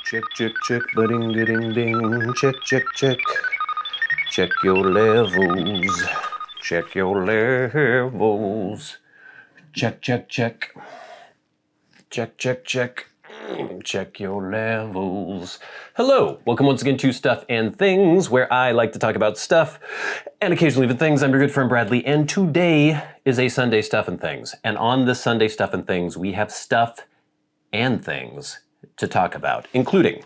Check, check, check, ba-ding, ding, ding. Check, check, check. Check your levels. Check your levels. Check, check, check. Check, check, check. Check your levels. Hello, welcome once again to Stuff and Things, where I like to talk about stuff and occasionally even things. I'm your good friend Bradley, and today is a Sunday Stuff and Things. And on this Sunday Stuff and Things, we have stuff and things to talk about, including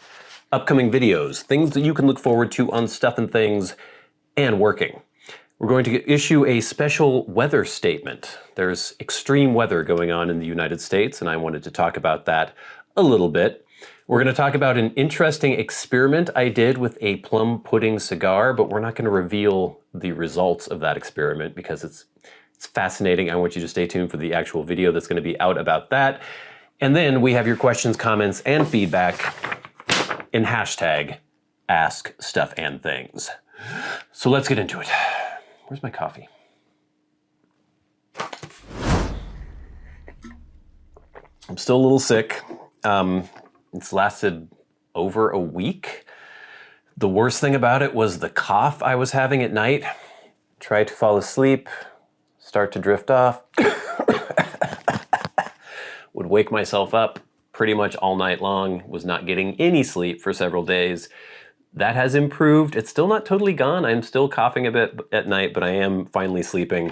upcoming videos, things that you can look forward to on Stuff and Things, and working. We're going to issue a special weather statement. There's extreme weather going on in the United States, and I wanted to talk about that a little bit. We're going to talk about an interesting experiment I did with a plum pudding cigar, but we're not going to reveal the results of that experiment because it's fascinating. I want you to stay tuned for the actual video that's going to be out about that. And then we have your questions, comments, and feedback in hashtag #AskStuffandThings. So let's get into it. Where's my coffee? I'm still a little sick. It's lasted over a week. The worst thing about it was the cough I was having at night. Tried to fall asleep, start to drift off. Would wake myself up pretty much all night long, was not getting any sleep for several days. That has improved. It's still not totally gone. I'm still coughing a bit at night, but I am finally sleeping.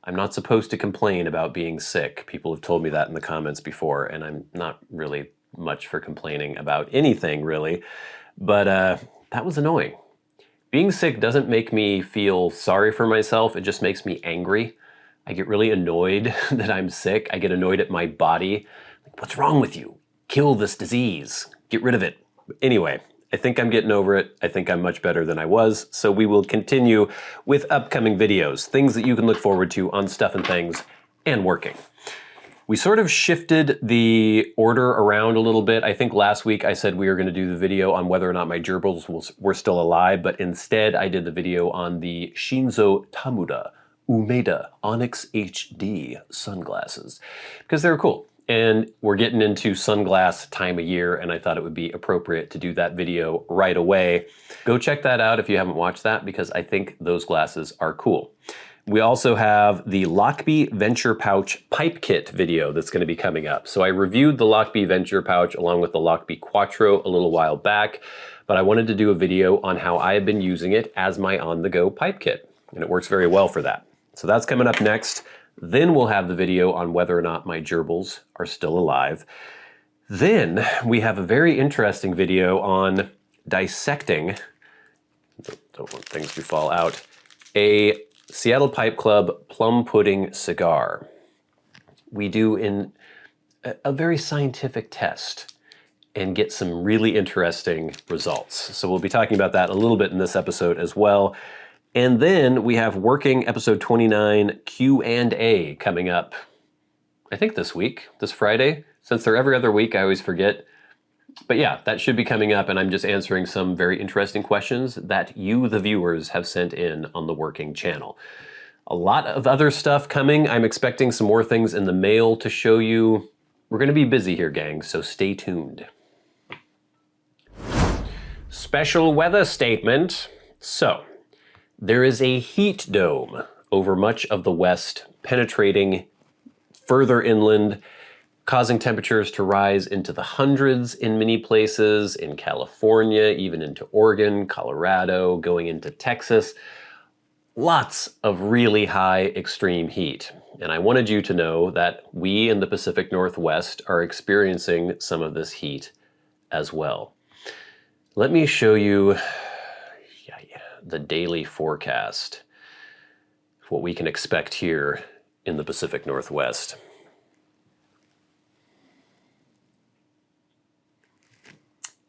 I'm not supposed to complain about being sick. People have told me that in the comments before, and I'm not really much for complaining about anything, really. But that was annoying. Being sick doesn't make me feel sorry for myself. It just makes me angry. I get really annoyed that I'm sick. I get annoyed at my body. Like, what's wrong with you? Kill this disease. Get rid of it. Anyway, I think I'm getting over it. I think I'm much better than I was. So we will continue with upcoming videos, things that you can look forward to on Stuff and Things and working. We sort of shifted the order around a little bit. I think last week I said we were going to do the video on whether or not my gerbils were still alive, but instead I did the video on the Shinzo Tamuda Umeda Onyx HD sunglasses because they were cool. And we're getting into sunglass time of year, and I thought it would be appropriate to do that video right away. Go check that out if you haven't watched that, because I think those glasses are cool. We also have the Lochby Venture Pouch Pipe Kit video that's going to be coming up. So I reviewed the Lochby Venture Pouch along with the Lochby Quattro a little while back, but I wanted to do a video on how I have been using it as my on-the-go pipe kit, and it works very well for that. So that's coming up next. Then we'll have the video on whether or not my gerbils are still alive. Then we have a very interesting video on dissecting, don't want things to fall out, a Seattle Pipe Club plum pudding cigar. We do in a very scientific test and get some really interesting results. So we'll be talking about that a little bit in this episode as well. And then we have working episode 29 Q&A coming up, I think this week, this Friday. Since they're every other week, I always forget. But yeah, that should be coming up, and I'm just answering some very interesting questions that you, the viewers, have sent in on the working channel. A lot of other stuff coming. I'm expecting some more things in the mail to show you. We're gonna be busy here, gang, so stay tuned. Special weather statement. So, there is a heat dome over much of the West, penetrating further inland, causing temperatures to rise into the hundreds in many places, in California, even into Oregon, Colorado, going into Texas. Lots of really high extreme heat. And I wanted you to know that we in the Pacific Northwest are experiencing some of this heat as well. Let me show you the daily forecast, what we can expect here in the Pacific Northwest.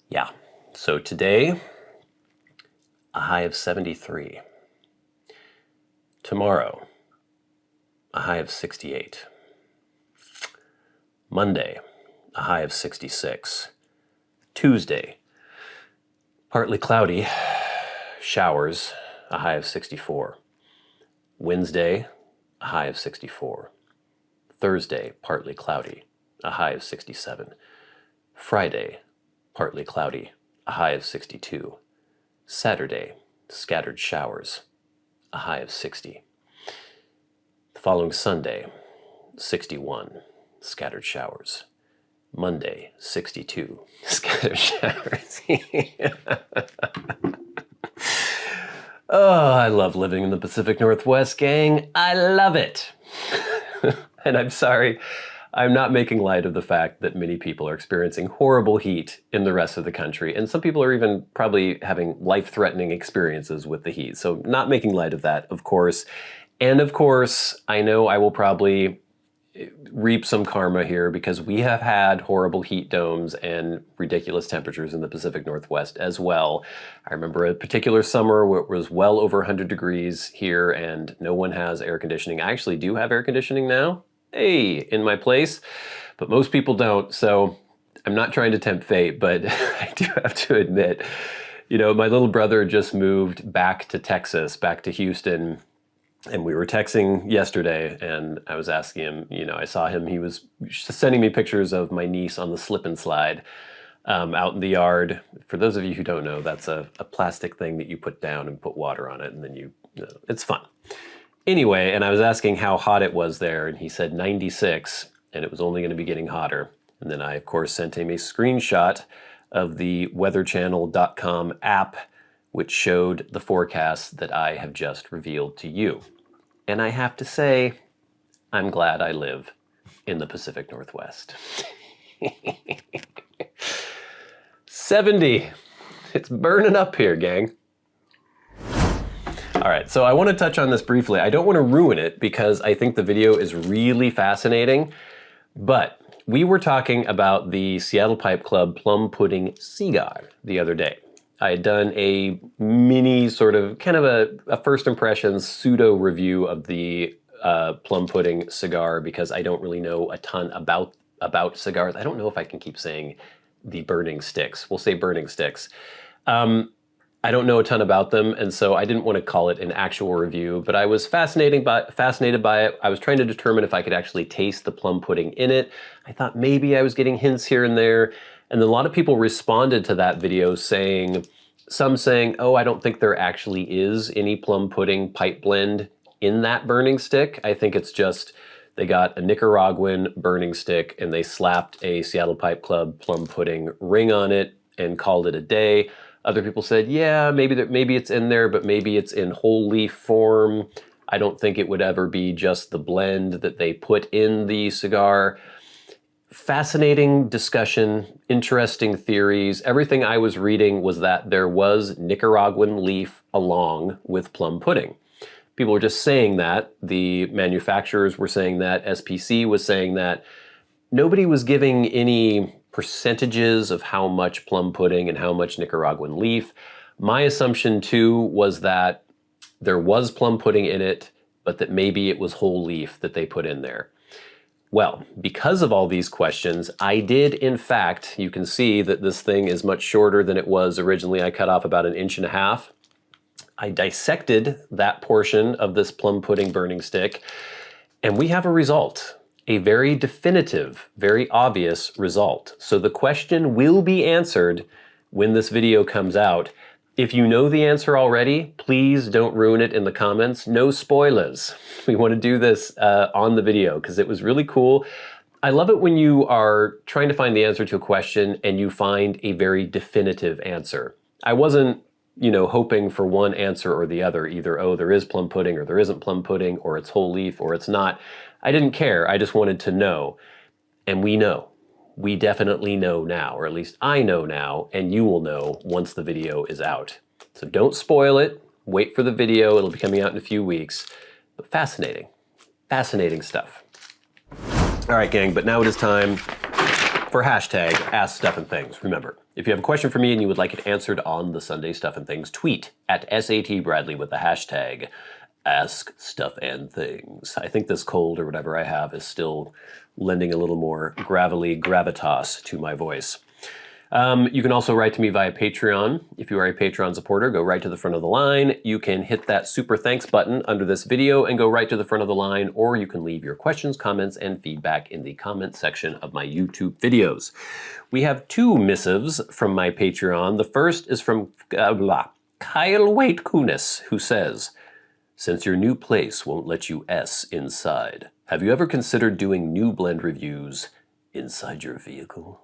Yeah, so today, a high of 73. Tomorrow, a high of 68. Monday, a high of 66. Tuesday, partly cloudy, showers, a high of 64. Wednesday, a high of 64. Thursday, partly cloudy, a high of 67. Friday, partly cloudy, a high of 62. Saturday, scattered showers, a high of 60. The following Sunday, 61, scattered showers. Monday, 62, scattered showers. Oh, I love living in the Pacific Northwest, gang. I love it. And I'm sorry, I'm not making light of the fact that many people are experiencing horrible heat in the rest of the country, and some people are even probably having life-threatening experiences with the heat. So not making light of that, of course. And of course, I know I will probably reap some karma here because we have had horrible heat domes and ridiculous temperatures in the Pacific Northwest as well. I remember a particular summer where it was well over 100 degrees here and no one has air conditioning. I actually do have air conditioning now, in my place, but most people don't. So I'm not trying to tempt fate, but I do have to admit, my little brother just moved back to Texas, back to Houston. And we were texting yesterday, and I was asking him, I saw him, he was sending me pictures of my niece on the slip and slide out in the yard. For those of you who don't know, that's a plastic thing that you put down and put water on it, and then it's fun. Anyway, and I was asking how hot it was there, and he said 96, and it was only going to be getting hotter. And then I, of course, sent him a screenshot of the weatherchannel.com app, which showed the forecast that I have just revealed to you. And I have to say, I'm glad I live in the Pacific Northwest. 70. It's burning up here, gang. All right, so I want to touch on this briefly. I don't want to ruin it because I think the video is really fascinating, but we were talking about the Seattle Pipe Club Plum Pudding Cigar the other day. I had done a mini sort of kind of a first impressions pseudo review of the plum pudding cigar because I don't really know a ton about cigars. I don't know if I can keep saying the burning sticks. We'll say burning sticks. I don't know a ton about them, and so I didn't want to call it an actual review, but I was fascinated by it. I was trying to determine if I could actually taste the plum pudding in it. I thought maybe I was getting hints here and there. And a lot of people responded to that video saying, oh, I don't think there actually is any plum pudding pipe blend in that burning stick. I think it's just, they got a Nicaraguan burning stick and they slapped a Seattle Pipe Club plum pudding ring on it and called it a day. Other people said, yeah, maybe it's in there, but maybe it's in whole leaf form. I don't think it would ever be just the blend that they put in the cigar. Fascinating discussion, interesting theories. Everything I was reading was that there was Nicaraguan leaf along with plum pudding. People were just saying that. The manufacturers were saying that. SPC was saying that. Nobody was giving any percentages of how much plum pudding and how much Nicaraguan leaf. My assumption too was that there was plum pudding in it, but that maybe it was whole leaf that they put in there. Well, because of all these questions, I did, in fact, you can see that this thing is much shorter than it was originally. I cut off about 1.5 inches. I dissected that portion of this plum pudding burning stick, and we have a result, a very definitive, very obvious result. So the question will be answered when this video comes out. If you know the answer already, please don't ruin it in the comments. No spoilers. We want to do this on the video because it was really cool. I love it when you are trying to find the answer to a question and you find a very definitive answer. I wasn't, hoping for one answer or the other, either, oh, there is plum pudding or there isn't plum pudding or it's whole leaf or it's not. I didn't care. I just wanted to know. And we know. We definitely know now, or at least I know now, and you will know once the video is out. So don't spoil it. Wait for the video. It'll be coming out in a few weeks. But fascinating. Fascinating stuff. All right, gang, but now it is time for hashtag #AskStuffandThings. Remember, if you have a question for me and you would like it answered on the Sunday Stuff and Things, tweet at SATBradley with the hashtag #AskStuffandThings. I think this cold or whatever I have is still lending a little more gravelly gravitas to my voice. You can also write to me via Patreon. If you are a Patreon supporter, go right to the front of the line. You can hit that super thanks button under this video and go right to the front of the line, or you can leave your questions, comments, and feedback in the comment section of my YouTube videos. We have 2 missives from my Patreon. The first is from Kyle Waitkunas, who says, "Since your new place won't let you S inside, have you ever considered doing new blend reviews inside your vehicle?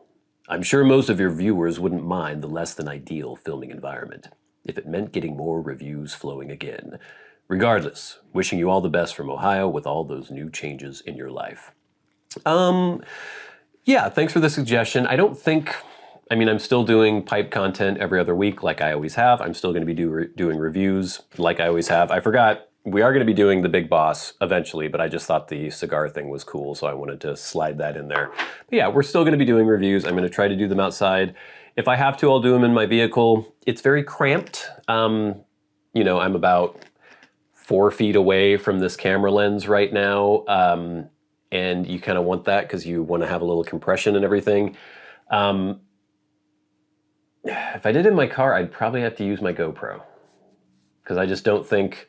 I'm sure most of your viewers wouldn't mind the less than ideal filming environment, if it meant getting more reviews flowing again. Regardless, wishing you all the best from Ohio with all those new changes in your life." Yeah, thanks for the suggestion. I don't think, I mean, I'm still doing pipe content every other week like I always have. I'm still going to be doing reviews like I always have. I forgot, we are going to be doing the Big Boss eventually, but I just thought the cigar thing was cool, so I wanted to slide that in there. But yeah, we're still going to be doing reviews. I'm going to try to do them outside. If I have to, I'll do them in my vehicle. It's very cramped. You know, I'm about 4 feet away from this camera lens right now, and you kind of want that because you want to have a little compression and everything. If I did it in my car, I'd probably have to use my GoPro, because I just don't think,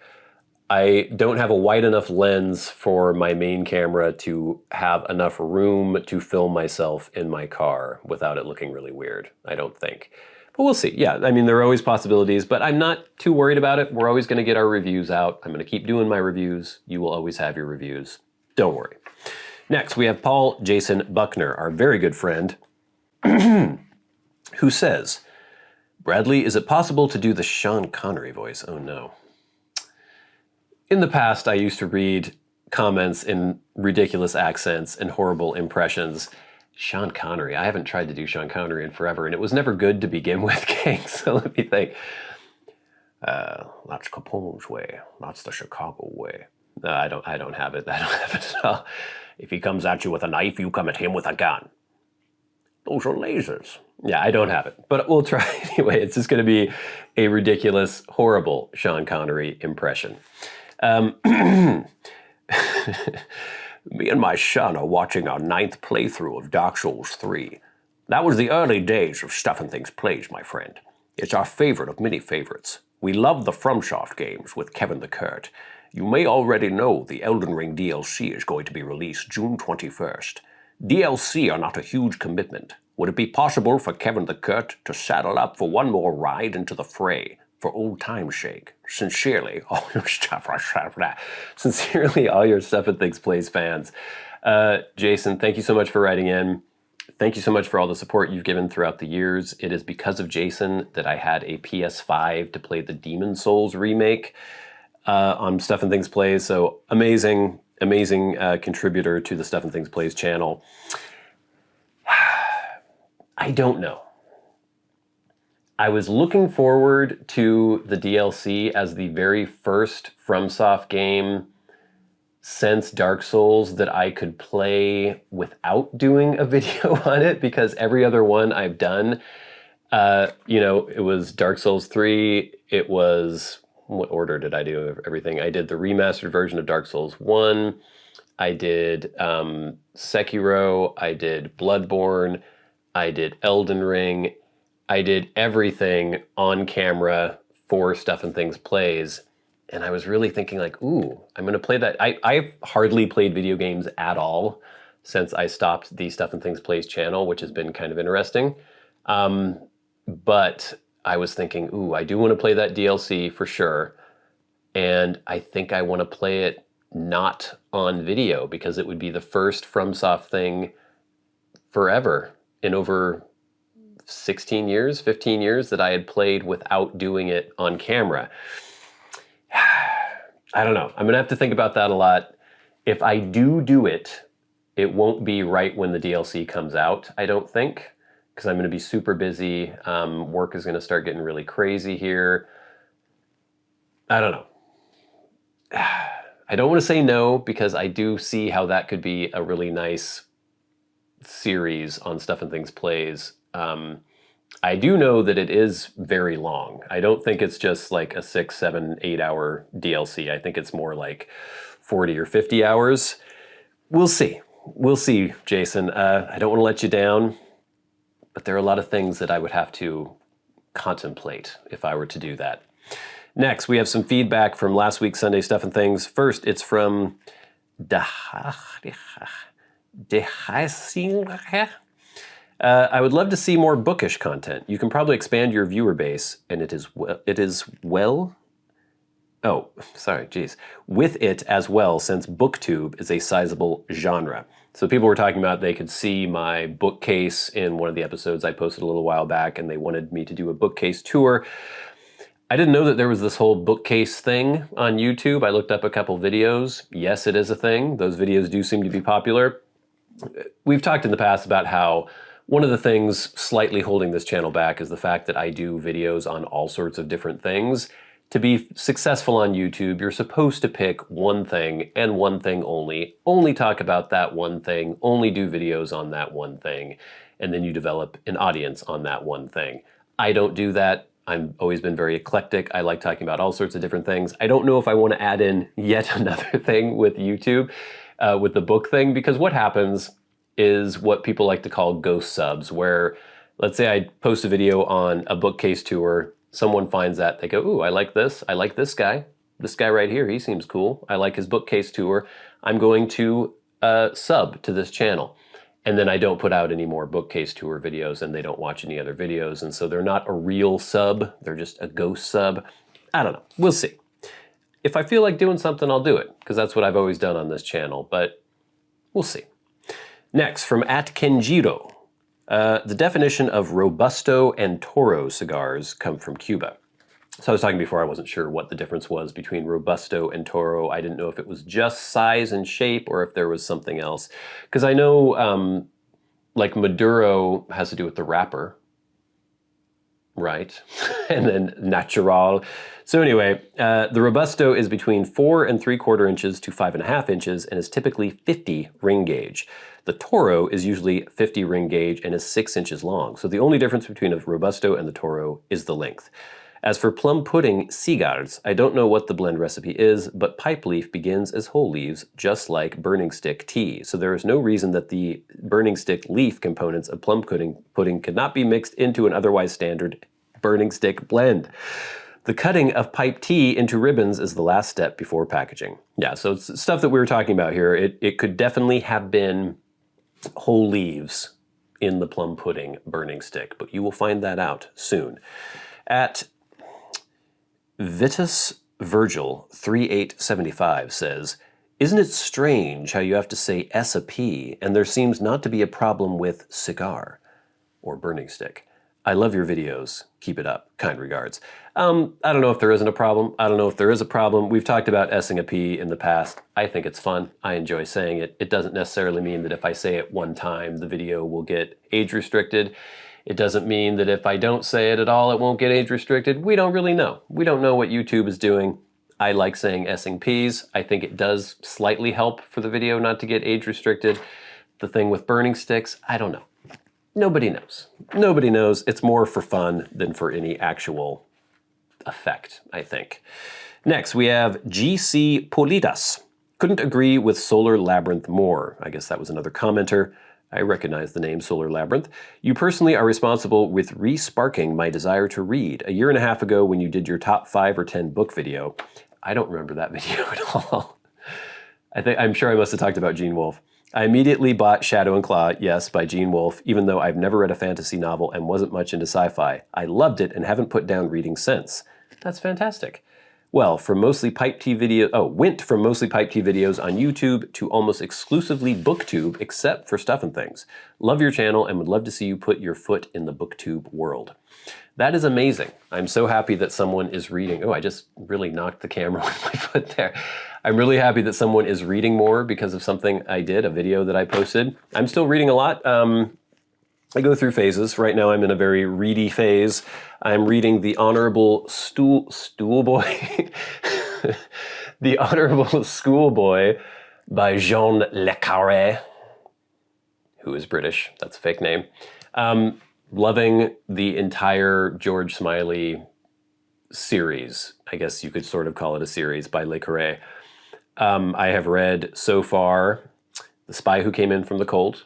I don't have a wide enough lens for my main camera to have enough room to film myself in my car without it looking really weird, I don't think. But we'll see. Yeah, I mean, there are always possibilities, but I'm not too worried about it. We're always going to get our reviews out. I'm going to keep doing my reviews. You will always have your reviews. Don't worry. Next, we have Paul Jason Buckner, our very good friend, who says, "Bradley, is it possible to do the Sean Connery voice?" Oh no. In the past, I used to read comments in ridiculous accents and horrible impressions. Sean Connery, I haven't tried to do Sean Connery in forever, and it was never good to begin with, gang, so let me think. That's Capone's way. That's the Chicago way. No, I don't have it. I don't have it at all. If he comes at you with a knife, you come at him with a gun. Those are lasers. Yeah, I don't have it, but we'll try anyway. It's just going to be a ridiculous, horrible Sean Connery impression. Me and my son are watching our 9th playthrough of Dark Souls 3. That was the early days of STUFFandTHINGS plays, my friend. It's our favorite of many favorites. We love the FromSoft games with Kevin the Kurt. You may already know the Elden Ring DLC is going to be released June 21st. DLC are not a huge commitment. Would it be possible for Kevin the Kurt to saddle up for one more ride into the fray, for old time's sake? Sincerely, all your Sincerely, all your STUFFandTHINGS Plays fans. Jason, thank you so much for writing in. Thank you so much for all the support you've given throughout the years. It is because of Jason that I had a PS5 to play the Demon Souls remake on STUFFandTHINGS Plays. So amazing, amazing contributor to the STUFFandTHINGS Plays channel. I don't know. I was looking forward to the DLC as the very first FromSoft game since Dark Souls that I could play without doing a video on it, because every other one I've done, you know, it was Dark Souls 3, it was, what order did I do everything? I did the remastered version of Dark Souls 1, I did Sekiro, I did Bloodborne, I did Elden Ring, I did everything on camera for STUFFandTHINGS Plays, and I was really thinking like, ooh, I'm gonna play that. I've hardly played video games at all since I stopped the STUFFandTHINGS Plays channel, which has been kind of interesting. But I was thinking, ooh, I do wanna play that DLC for sure, and I think I wanna play it not on video, because it would be the first FromSoft thing forever, in over 16 years, 15 years that I had played without doing it on camera. I don't know. I'm gonna have to think about that a lot. If I do it, it won't be right when the DLC comes out, I don't think, because I'm gonna be super busy. Work is gonna start getting really crazy here. I don't know. I don't want to say no, because I do see how that could be a really nice series on STUFFandTHINGS Plays. I do know that it is very long. I don't think it's just like a 6, 7, 8 hour DLC. I think it's more like 40 or 50 hours. We'll see. We'll see, Jason. I don't want to let you down. but there are a lot of things that I would have to contemplate if I were to do that. Next, we have some feedback from last week's Sunday Stuff and Things. First, it's from I would love to see more bookish content. You can probably expand your viewer base, and with it as well, since booktube is a sizable genre. So people were talking about they could see my bookcase in one of the episodes I posted a little while back, and they wanted me to do a bookcase tour. I didn't know that there was this whole bookcase thing on YouTube. I looked up a couple videos. Yes, it is a thing. Those videos do seem to be popular. We've talked in the past about how one of the things slightly holding this channel back is the fact that I do videos on all sorts of different things. To be successful on YouTube, you're supposed to pick one thing and one thing only talk about that one thing, only do videos on that one thing, and then you develop an audience on that one thing. I don't do that. I've always been very eclectic. I like talking about all sorts of different things. I don't know if I want to add in yet another thing with YouTube, with the book thing, because what happens is what people like to call ghost subs, where let's say I post a video on a bookcase tour, someone finds that, they go, ooh, I like this guy. This guy right here, he seems cool. I like his bookcase tour. I'm going to sub to this channel. And then I don't put out any more bookcase tour videos, and they don't watch any other videos. And so they're not a real sub, they're just a ghost sub. I don't know, we'll see. If I feel like doing something, I'll do it, because that's what I've always done on this channel, but we'll see. Next, from @Kenjiro. The definition of Robusto and Toro cigars come from Cuba. So I was talking before, I wasn't sure what the difference was between Robusto and Toro. I didn't know if it was just size and shape or if there was something else. Because I know, like Maduro has to do with the wrapper, right? And then Natural. So anyway, the Robusto is between 4 3/4 inches to 5.5 inches and is typically 50 ring gauge. The Toro is usually 50 ring gauge and is 6 inches long. So the only difference between a Robusto and the Toro is the length. As for plum pudding cigars, I don't know what the blend recipe is, but pipe leaf begins as whole leaves, just like burning stick tea. So there is no reason that the burning stick leaf components of plum pudding could not be mixed into an otherwise standard burning stick blend. The cutting of pipe tea into ribbons is the last step before packaging. Yeah, so it's stuff that we were talking about here. It could definitely have been whole leaves in the plum pudding burning stick, but you will find that out soon. Vitus Virgil 3875 says, isn't it strange how you have to say SAP and there seems not to be a problem with cigar or burning stick? I love your videos. Keep it up. Kind regards. I don't know if there isn't a problem. I don't know if there is a problem. We've talked about S-ing a P in the past. I think it's fun. I enjoy saying it. It doesn't necessarily mean that if I say it one time, the video will get age restricted. It doesn't mean that if I don't say it at all, it won't get age restricted. We don't really know. We don't know what YouTube is doing. I like saying S-ing Ps. I think it does slightly help for the video not to get age restricted. The thing with burning sticks, I don't know. Nobody knows. Nobody knows. It's more for fun than for any actual effect, I think. Next, we have GC Politas. Couldn't agree with Solar Labyrinth more. I guess that was another commenter. I recognize the name Solar Labyrinth. You personally are responsible with re-sparking my desire to read. A year and a half ago when you did your top 5 or 10 book video. I don't remember that video at all. I'm sure I must have talked about Gene Wolfe. I immediately bought Shadow and Claw, yes, by Gene Wolfe, even though I've never read a fantasy novel and wasn't much into sci-fi. I loved it and haven't put down reading since. That's fantastic. Well, from mostly pipe tea went from mostly pipe tea videos on YouTube to almost exclusively booktube, except for Stuff and Things. Love your channel and would love to see you put your foot in the booktube world. That is amazing. I'm so happy that someone is reading. Oh, I just really knocked the camera with my foot there. I'm really happy that someone is reading more because of something I did, a video that I posted. I'm still reading a lot. I go through phases. Right now I'm in a very reedy phase. I'm reading The Honorable Stoolboy. The Honorable Schoolboy by Jean Le Carré, who is British. That's a fake name. Loving the entire George Smiley series. I guess you could sort of call it a series by Le Carré. I have read so far The Spy Who Came In From the Cold.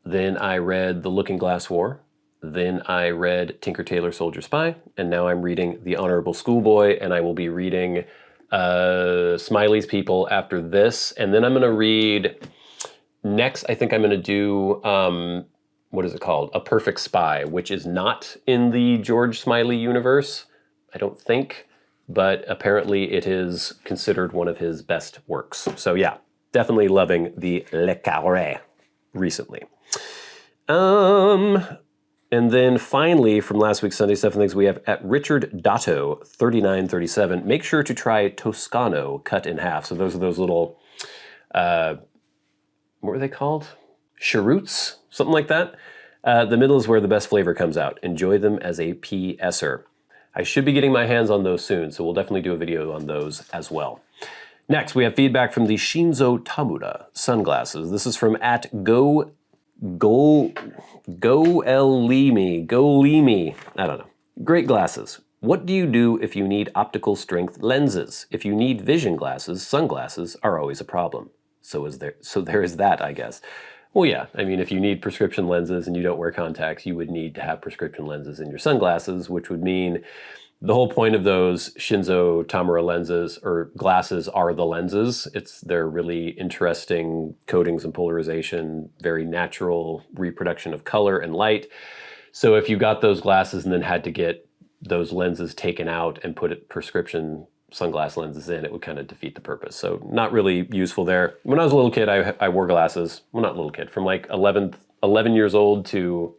Then I read The Looking Glass War. Then I read Tinker Tailor Soldier Spy, and now I'm reading The Honorable Schoolboy, and I will be reading Smiley's People after this. And then I'm going to read, next I think I'm going to do, what is it called? A Perfect Spy, which is not in the George Smiley universe, I don't think, but apparently it is considered one of his best works. So yeah, definitely loving the Le Carré recently. And then finally, from last week's Sunday Stuff and Things, we have at Richard Dotto 3937. Make sure to try Toscano cut in half. So those are those little, what were they called? Cheroots, something like that. The middle is where the best flavor comes out. Enjoy them as a PSer. I should be getting my hands on those soon, so we'll definitely do a video on those as well. Next, we have feedback from the Shinzo Tamura sunglasses. This is from at Golimi. I don't know. Great glasses. What do you do if you need optical strength lenses? If you need vision glasses, sunglasses are always a problem. So there is that, I guess. Well, yeah. I mean, if you need prescription lenses and you don't wear contacts, you would need to have prescription lenses in your sunglasses, which would mean the whole point of those Shinzo Tamura lenses or glasses are the lenses. They're really interesting coatings and polarization, very natural reproduction of color and light. So if you got those glasses and then had to get those lenses taken out and put prescription sunglass lenses in, it would kind of defeat the purpose. So not really useful there. When I was a little kid, I wore glasses. Well, not little kid, from like 11 years old to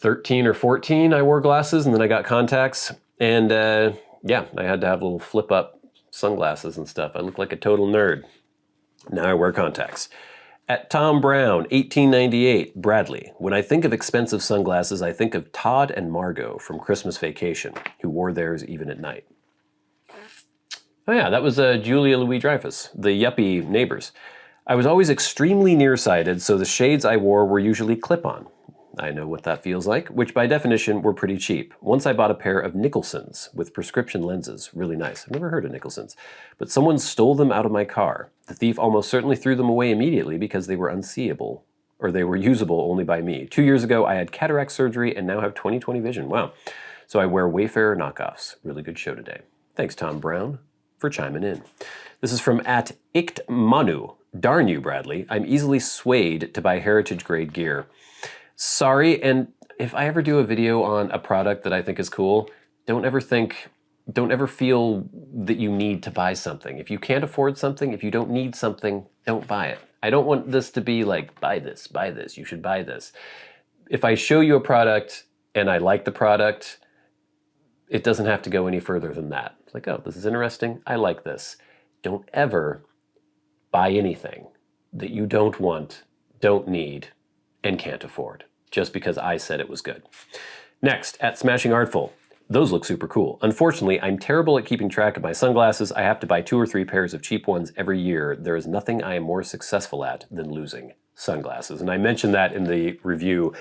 13 or 14, I wore glasses, and then I got contacts. And yeah, I had to have little flip-up sunglasses and stuff. I looked like a total nerd. Now I wear contacts. At Tom Brown, 1898, Bradley. When I think of expensive sunglasses, I think of Todd and Margot from Christmas Vacation, who wore theirs even at night. Oh yeah, that was Julia Louis-Dreyfus, the yuppie neighbors. I was always extremely nearsighted, so the shades I wore were usually clip-on. I know what that feels like, which by definition were pretty cheap. Once I bought a pair of Nicholsons with prescription lenses, really nice. I've never heard of Nicholsons, but someone stole them out of my car. The thief almost certainly threw them away immediately because they were unseeable, or they were usable only by me. 2 years ago, I had cataract surgery and now have 20/20 vision. Wow. So I wear Wayfarer knockoffs. Really good show today. Thanks, Tom Brown, for chiming in. This is from at Iktmanu. Darn you, Bradley. I'm easily swayed to buy heritage-grade gear. Sorry, and if I ever do a video on a product that I think is cool, don't ever feel that you need to buy something. If you can't afford something, if you don't need something, don't buy it. I don't want this to be like, buy this, you should buy this. If I show you a product and I like the product, it doesn't have to go any further than that. It's like, oh, this is interesting, I like this. Don't ever buy anything that you don't want, don't need, and can't afford, just because I said it was good. Next, at Smashing Artful. Those look super cool. Unfortunately, I'm terrible at keeping track of my sunglasses. I have to buy 2 or 3 pairs of cheap ones every year. There is nothing I am more successful at than losing sunglasses. And I mentioned that in the review.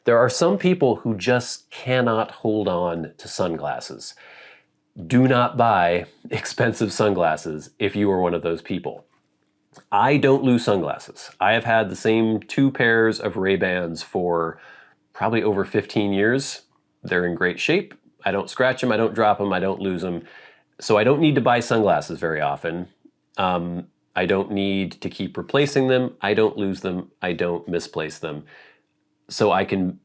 There are some people who just cannot hold on to sunglasses. Do not buy expensive sunglasses if you are one of those people. I don't lose sunglasses. I have had the same 2 pairs of Ray-Bans for probably over 15 years. They're in great shape. I don't scratch them, I don't drop them, I don't lose them. So I don't need to buy sunglasses very often. I don't need to keep replacing them. I don't lose them. I don't misplace them. So I can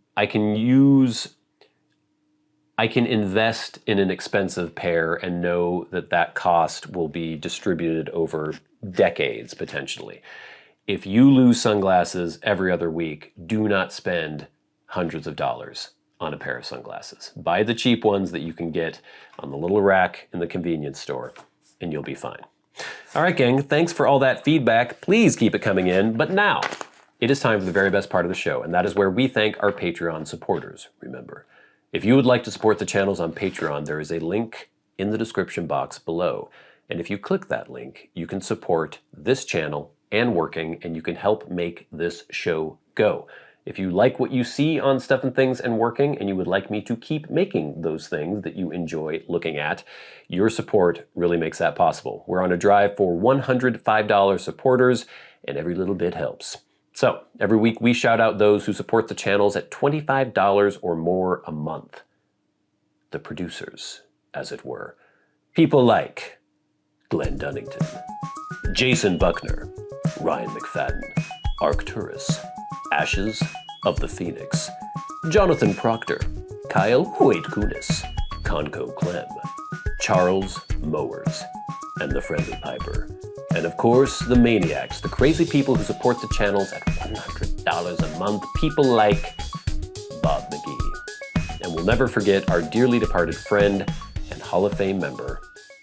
invest in an expensive pair and know that that cost will be distributed over decades, potentially. If you lose sunglasses every other week, do not spend hundreds of dollars on a pair of sunglasses. Buy the cheap ones that you can get on the little rack in the convenience store, and you'll be fine. All right, gang, thanks for all that feedback. Please keep it coming in. But now, it is time for the very best part of the show, and that is where we thank our Patreon supporters, remember. If you would like to support the channels on Patreon, there is a link in the description box below. And if you click that link, you can support this channel and Working, and you can help make this show go. If you like what you see on Stuff and Things and Working, and you would like me to keep making those things that you enjoy looking at, your support really makes that possible. We're on a drive for $105 supporters, and every little bit helps. So every week we shout out those who support the channels at $25 or more a month. The producers, as it were. People like Glenn Dunnington, Jason Buckner, Ryan McFadin, Arcturus, Ashes of the Phoenix, Jonathon Proctor, Kyle Waitkunas, ConCoClem, Charles Mowers, and the Friendly Piper. And of course, the Maniacs, the crazy people who support the channels at $100 a month, people like Bob Magee. And we'll never forget our dearly departed friend and Hall of Fame member,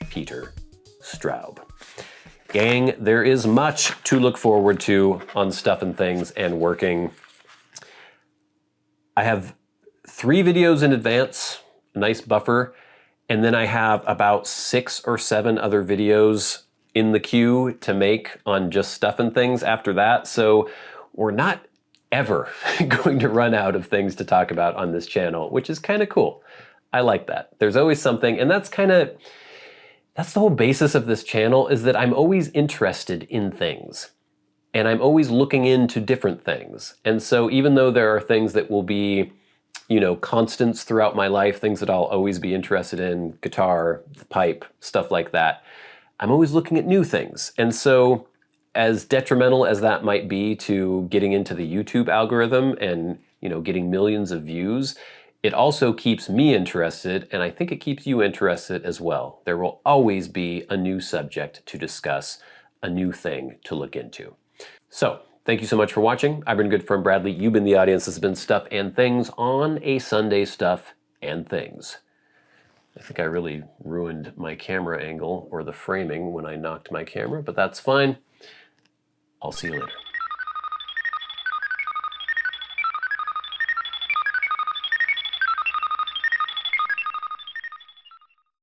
Peter Straub. Gang, there is much to look forward to on Stuff and Things and working. I have 3 videos in advance, a nice buffer, and then I have about 6 or 7 other videos in the queue to make on just Stuff and Things after that. So we're not ever going to run out of things to talk about on this channel, which is kind of cool. I like that. There's always something, and that's the whole basis of this channel, is that I'm always interested in things. And I'm always looking into different things. And so even though there are things that will be, you know, constants throughout my life, things that I'll always be interested in, guitar, pipe, stuff like that, I'm always looking at new things. And so as detrimental as that might be to getting into the YouTube algorithm and, you know, getting millions of views, it also keeps me interested, and I think it keeps you interested as well. There will always be a new subject to discuss, a new thing to look into. So, thank you so much for watching. I've been good friend Bradley. You've been the audience. This has been Stuff and Things on a Sunday. Stuff and Things. I think I really ruined my camera angle or the framing when I knocked my camera, but that's fine. I'll see you later.